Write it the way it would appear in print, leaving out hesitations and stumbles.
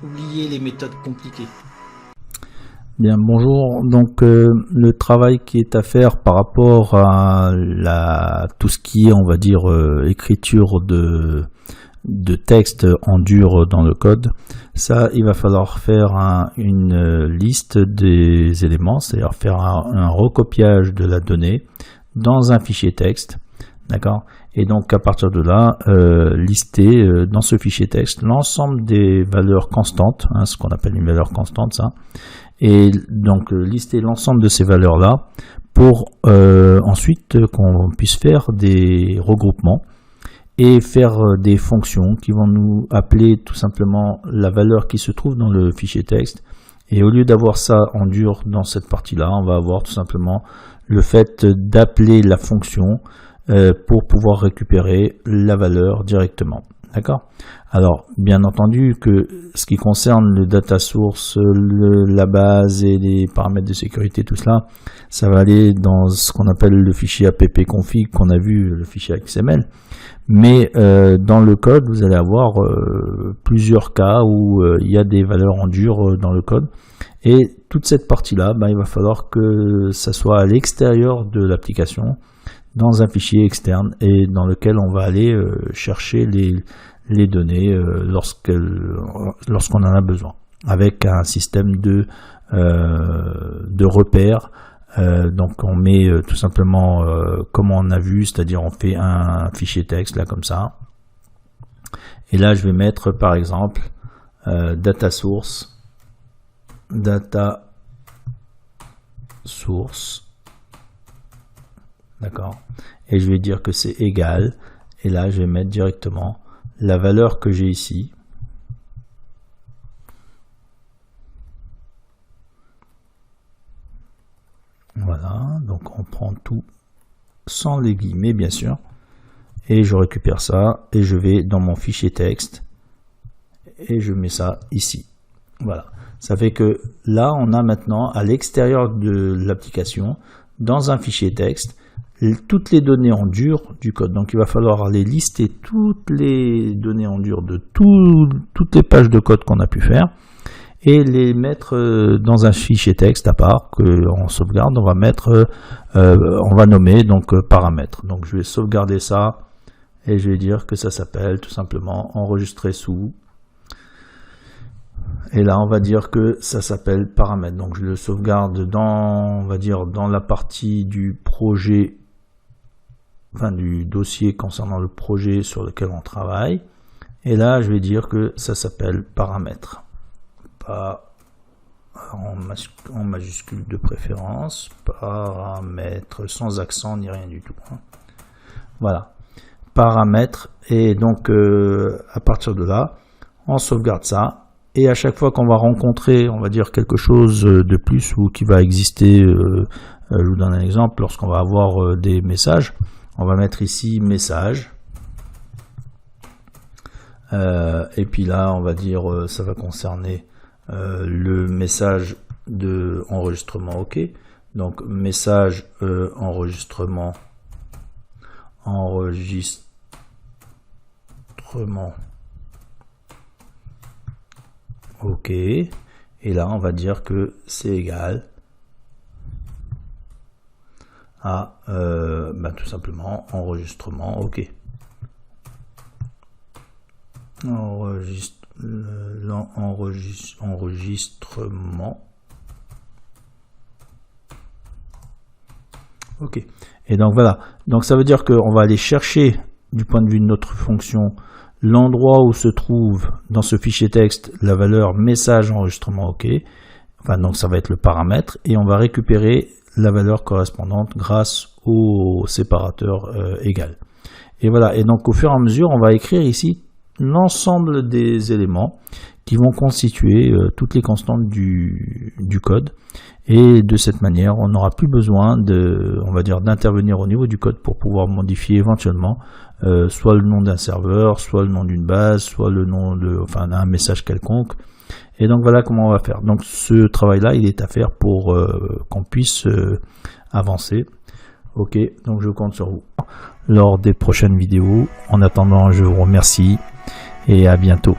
Oubliez les méthodes compliquées. Bien, bonjour. Donc le travail qui est à faire par rapport à tout ce qui est, on va dire, écriture de texte en dur dans le code, ça il va falloir faire une liste des éléments, c'est-à-dire faire un recopiage de la donnée dans un fichier texte, d'accord, et donc à partir de là lister dans ce fichier texte l'ensemble des valeurs constantes, hein, ce qu'on appelle une valeur constante, ça, et donc lister l'ensemble de ces valeurs là pour ensuite qu'on puisse faire des regroupements et faire des fonctions qui vont nous appeler tout simplement la valeur qui se trouve dans le fichier texte, et au lieu d'avoir ça en dur dans cette partie là, on va avoir tout simplement le fait d'appeler la fonction pour pouvoir récupérer la valeur directement. D'accord? Alors, bien entendu que ce qui concerne le data source, la base et les paramètres de sécurité, tout cela, ça va aller dans ce qu'on appelle le fichier appconfig qu'on a vu, le fichier XML. Mais dans le code, vous allez avoir plusieurs cas où il y a des valeurs en dur dans le code. Et toute cette partie-là, il va falloir que ça soit à l'extérieur de l'application, dans un fichier externe, et dans lequel on va aller chercher les données lorsqu'on en a besoin, avec un système de repères. Donc on met tout simplement comme on a vu, c'est-à-dire on fait un fichier texte là comme ça, et là je vais mettre par exemple data source, d'accord, et je vais dire que c'est égal, et là je vais mettre directement la valeur que j'ai ici, voilà. Donc on prend tout sans les guillemets bien sûr, et je récupère ça et je vais dans mon fichier texte et je mets ça ici. Voilà, ça fait que là on a maintenant à l'extérieur de l'application, dans un fichier texte, toutes les données en dur du code. Donc il va falloir aller lister toutes les données en dur de toutes les pages de code qu'on a pu faire et les mettre dans un fichier texte à part qu'on sauvegarde. On va mettre, on va nommer donc paramètres. Donc je vais sauvegarder ça et je vais dire que ça s'appelle tout simplement enregistrer sous. Et là on va dire que ça s'appelle paramètres. Donc je le sauvegarde dans, on va dire, dans la partie du projet, enfin du dossier concernant le projet sur lequel on travaille. Et là je vais dire que ça s'appelle paramètres. Pas en majuscule de préférence, paramètres sans accent ni rien du tout, hein. Voilà, paramètres. Et donc à partir de là on sauvegarde ça, et à chaque fois qu'on va rencontrer, on va dire, quelque chose de plus ou qui va exister, je vous donne un exemple, lorsqu'on va avoir des messages, on va mettre ici message, et puis là on va dire ça va concerner le message de enregistrement, ok. Donc message enregistrement, ok, et là on va dire que c'est égal à tout simplement enregistrement, ok. Enregistrement, ok. Et donc voilà, donc ça veut dire qu'on va aller chercher du point de vue de notre fonction l'endroit où se trouve dans ce fichier texte la valeur message enregistrement, ok. Enfin, donc ça va être le paramètre, et on va récupérer la valeur correspondante grâce au séparateur égal. Et voilà, et donc au fur et à mesure on va écrire ici l'ensemble des éléments qui vont constituer toutes les constantes du code, et de cette manière on n'aura plus besoin de, on va dire, d'intervenir au niveau du code pour pouvoir modifier éventuellement soit le nom d'un serveur, soit le nom d'une base, soit le nom d'un message quelconque. Et donc voilà comment on va faire. Donc ce travail là il est à faire pour qu'on puisse avancer. Ok, donc je compte sur vous lors des prochaines vidéos. En attendant, je vous remercie et à bientôt.